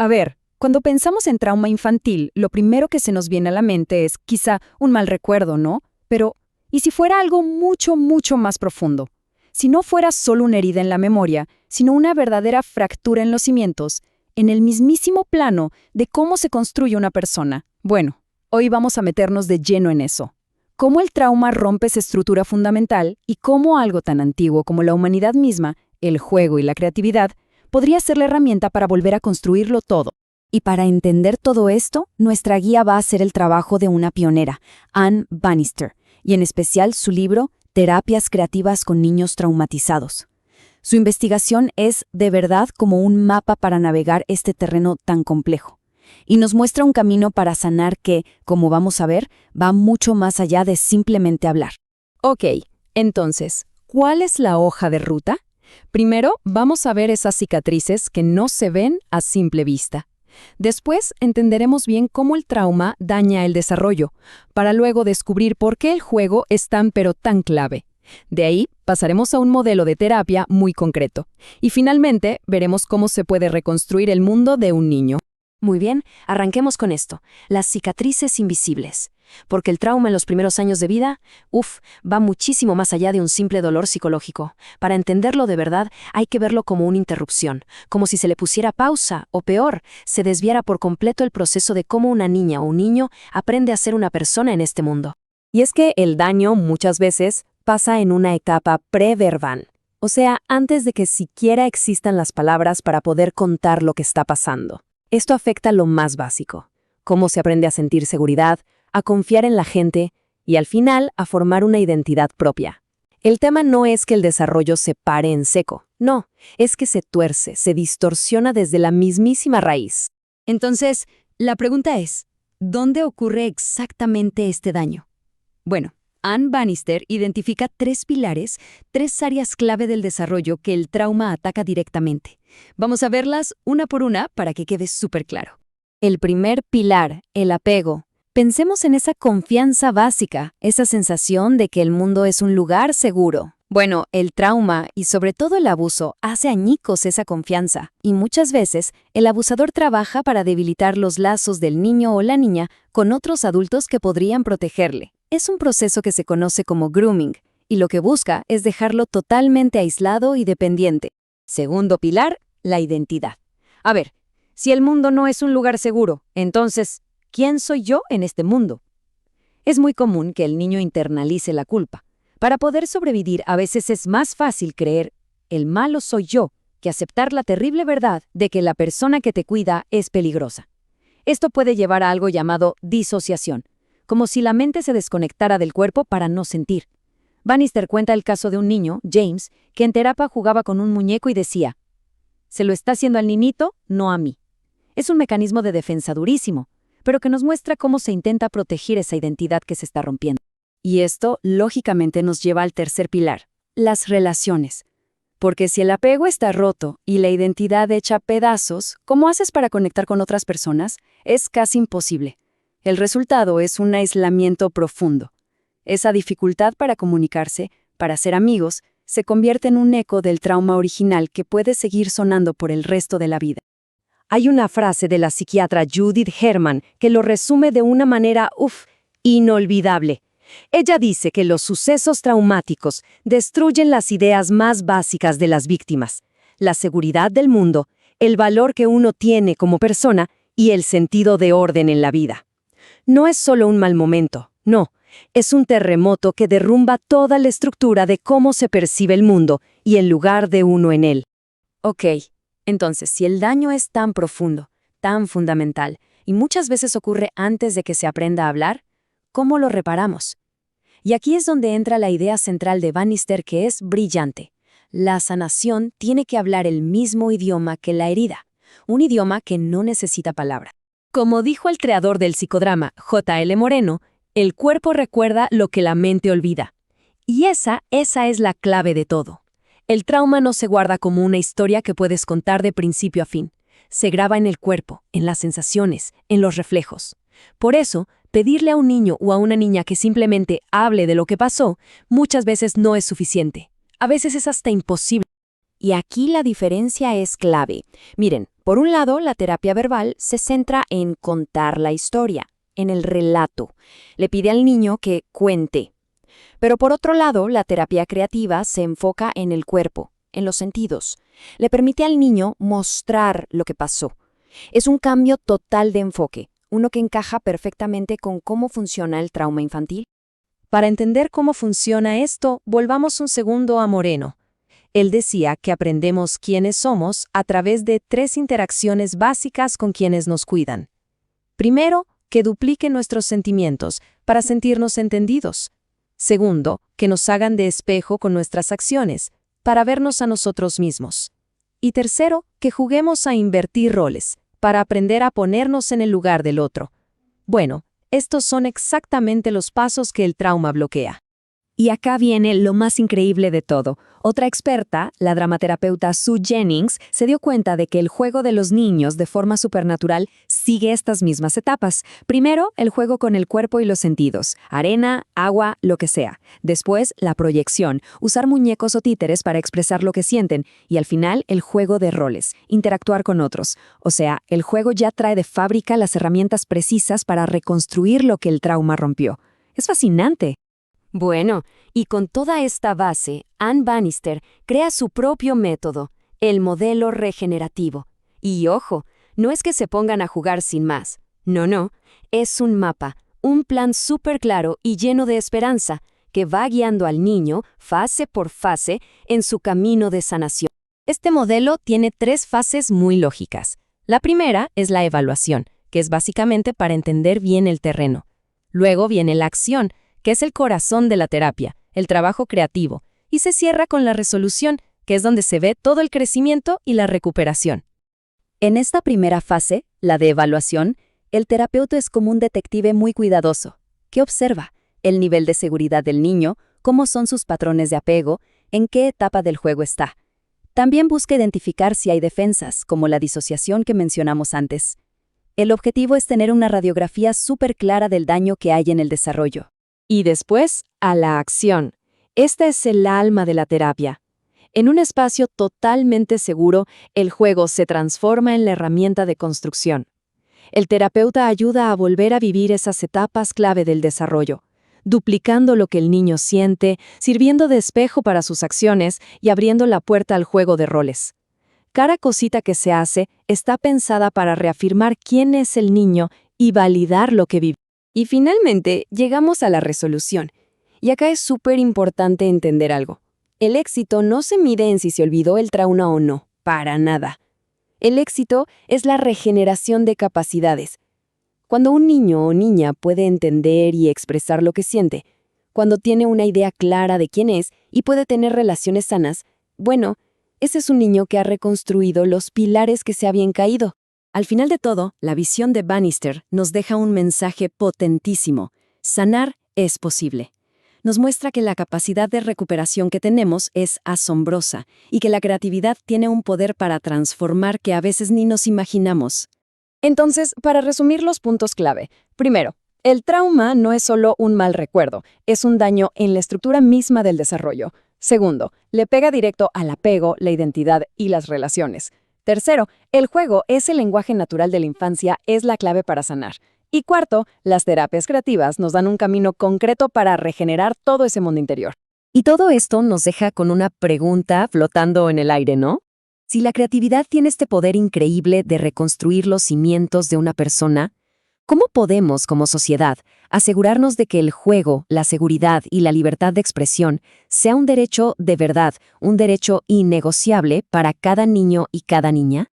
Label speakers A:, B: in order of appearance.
A: A ver, cuando pensamos en trauma infantil, lo primero que se nos viene a la mente es quizá un mal recuerdo, ¿no? Pero, ¿y si fuera algo mucho, mucho más profundo? Si no fuera solo una herida en la memoria, sino una verdadera fractura en los cimientos, en el mismísimo plano de cómo se construye una persona. Bueno, hoy vamos a meternos de lleno en eso. Cómo el trauma rompe esa estructura fundamental y cómo algo tan antiguo como la humanidad misma, el juego y la creatividad, podría ser la herramienta para volver a construirlo todo. Y para entender todo esto, nuestra guía va a ser el trabajo de una pionera, Anne Bannister, y en especial su libro Terapias creativas con niños traumatizados. Su investigación es, de verdad, como un mapa para navegar este terreno tan complejo. Y nos muestra un camino para sanar que, como vamos a ver, va mucho más allá de simplemente hablar. Ok, entonces, ¿cuál es la hoja de ruta? Primero, vamos a ver esas cicatrices que no se ven a simple vista. Después, entenderemos bien cómo el trauma daña el desarrollo, para luego descubrir por qué el juego es tan pero tan clave. De ahí, pasaremos a un modelo de terapia muy concreto. Y finalmente, veremos cómo se puede reconstruir el mundo de un niño.
B: Muy bien, arranquemos con esto, las cicatrices invisibles. Porque el trauma en los primeros años de vida, va muchísimo más allá de un simple dolor psicológico. Para entenderlo de verdad, hay que verlo como una interrupción, como si se le pusiera pausa, o peor, se desviara por completo el proceso de cómo una niña o un niño aprende a ser una persona en este mundo.
C: Y es que el daño, muchas veces, pasa en una etapa preverbal. O sea, antes de que siquiera existan las palabras para poder contar lo que está pasando. Esto afecta lo más básico, cómo se aprende a sentir seguridad, a confiar en la gente y al final a formar una identidad propia. El tema no es que el desarrollo se pare en seco, no, es que se tuerce, se distorsiona desde la mismísima raíz.
A: Entonces, la pregunta es, ¿dónde ocurre exactamente este daño? Bueno, Anne Bannister identifica 3 pilares, 3 áreas clave del desarrollo que el trauma ataca directamente. Vamos a verlas una por una para que quede súper claro.
C: El primer pilar, el apego. Pensemos en esa confianza básica, esa sensación de que el mundo es un lugar seguro. Bueno, el trauma y sobre todo el abuso hace añicos esa confianza, y muchas veces el abusador trabaja para debilitar los lazos del niño o la niña con otros adultos que podrían protegerle. Es un proceso que se conoce como grooming, y lo que busca es dejarlo totalmente aislado y dependiente. Segundo pilar, la identidad. A ver, si el mundo no es un lugar seguro, entonces, ¿quién soy yo en este mundo? Es muy común que el niño internalice la culpa. Para poder sobrevivir, a veces es más fácil creer, el malo soy yo, que aceptar la terrible verdad de que la persona que te cuida es peligrosa. Esto puede llevar a algo llamado disociación, como si la mente se desconectara del cuerpo para no sentir. Bannister cuenta el caso de un niño, James, que en terapia jugaba con un muñeco y decía, «Se lo está haciendo al niñito, no a mí». Es un mecanismo de defensa durísimo, pero que nos muestra cómo se intenta proteger esa identidad que se está rompiendo.
A: Y esto, lógicamente, nos lleva al tercer pilar, las relaciones. Porque si el apego está roto y la identidad hecha pedazos, ¿cómo haces para conectar con otras personas? Es casi imposible. El resultado es un aislamiento profundo. Esa dificultad para comunicarse, para ser amigos, se convierte en un eco del trauma original que puede seguir sonando por el resto de la vida.
C: Hay una frase de la psiquiatra Judith Herman que lo resume de una manera, inolvidable. Ella dice que los sucesos traumáticos destruyen las ideas más básicas de las víctimas, la seguridad del mundo, el valor que uno tiene como persona y el sentido de orden en la vida. No es solo un mal momento, no, es un terremoto que derrumba toda la estructura de cómo se percibe el mundo y el lugar de uno en él.
B: Ok, entonces, si el daño es tan profundo, tan fundamental, y muchas veces ocurre antes de que se aprenda a hablar, ¿cómo lo reparamos? Y aquí es donde entra la idea central de Bannister, que es brillante. La sanación tiene que hablar el mismo idioma que la herida, un idioma que no necesita palabras. Como dijo el creador del psicodrama, J.L. Moreno, el cuerpo recuerda lo que la mente olvida. Y esa es la clave de todo. El trauma no se guarda como una historia que puedes contar de principio a fin. Se graba en el cuerpo, en las sensaciones, en los reflejos. Por eso, pedirle a un niño o a una niña que simplemente hable de lo que pasó, muchas veces no es suficiente. A veces es hasta imposible.
C: Y aquí la diferencia es clave. Miren, por un lado, la terapia verbal se centra en contar la historia, en el relato. Le pide al niño que cuente. Pero por otro lado, la terapia creativa se enfoca en el cuerpo, en los sentidos. Le permite al niño mostrar lo que pasó. Es un cambio total de enfoque, uno que encaja perfectamente con cómo funciona el trauma infantil.
B: Para entender cómo funciona esto, volvamos un segundo a Moreno. Él decía que aprendemos quiénes somos a través de 3 interacciones básicas con quienes nos cuidan. Primero, que dupliquen nuestros sentimientos para sentirnos entendidos. Segundo, que nos hagan de espejo con nuestras acciones, para vernos a nosotros mismos. Y tercero, que juguemos a invertir roles, para aprender a ponernos en el lugar del otro. Bueno, estos son exactamente los pasos que el trauma bloquea.
C: Y acá viene lo más increíble de todo. Otra experta, la dramaterapeuta Sue Jennings, se dio cuenta de que el juego de los niños de forma supernatural sigue estas mismas etapas. Primero, el juego con el cuerpo y los sentidos, arena, agua, lo que sea. Después, la proyección, usar muñecos o títeres para expresar lo que sienten. Y al final, el juego de roles, interactuar con otros. O sea, el juego ya trae de fábrica las herramientas precisas para reconstruir lo que el trauma rompió. Es fascinante.
A: Bueno, y con toda esta base, Ann Bannister crea su propio método, el modelo regenerativo. Y ojo, no es que se pongan a jugar sin más. No, es un mapa, un plan súper claro y lleno de esperanza, que va guiando al niño, fase por fase, en su camino de sanación.
B: Este modelo tiene 3 fases muy lógicas. La primera es la evaluación, que es básicamente para entender bien el terreno. Luego viene la acción, que es el corazón de la terapia, el trabajo creativo, y se cierra con la resolución, que es donde se ve todo el crecimiento y la recuperación.
C: En esta primera fase, la de evaluación, el terapeuta es como un detective muy cuidadoso, que observa el nivel de seguridad del niño, cómo son sus patrones de apego, en qué etapa del juego está. También busca identificar si hay defensas, como la disociación que mencionamos antes. El objetivo es tener una radiografía súper clara del daño que hay en el desarrollo.
B: Y después, a la acción. Esta es el alma de la terapia. En un espacio totalmente seguro, el juego se transforma en la herramienta de construcción. El terapeuta ayuda a volver a vivir esas etapas clave del desarrollo, duplicando lo que el niño siente, sirviendo de espejo para sus acciones y abriendo la puerta al juego de roles. Cada cosita que se hace está pensada para reafirmar quién es el niño y validar lo que vive.
A: Y finalmente, llegamos a la resolución. Y acá es súper importante entender algo. El éxito no se mide en si se olvidó el trauma o no, para nada. El éxito es la regeneración de capacidades. Cuando un niño o niña puede entender y expresar lo que siente, cuando tiene una idea clara de quién es y puede tener relaciones sanas, bueno, ese es un niño que ha reconstruido los pilares que se habían caído. Al final de todo, la visión de Bannister nos deja un mensaje potentísimo. Sanar es posible. Nos muestra que la capacidad de recuperación que tenemos es asombrosa y que la creatividad tiene un poder para transformar que a veces ni nos imaginamos. Entonces, para resumir los puntos clave. Primero, el trauma no es solo un mal recuerdo, es un daño en la estructura misma del desarrollo. Segundo, le pega directo al apego, la identidad y las relaciones. Tercero, el juego es el lenguaje natural de la infancia, es la clave para sanar. Y cuarto, las terapias creativas nos dan un camino concreto para regenerar todo ese mundo interior.
B: Y todo esto nos deja con una pregunta flotando en el aire, ¿no?
C: Si la creatividad tiene este poder increíble de reconstruir los cimientos de una persona, ¿cómo podemos, como sociedad, asegurarnos de que el juego, la seguridad y la libertad de expresión sea un derecho de verdad, un derecho innegociable para cada niño y cada niña?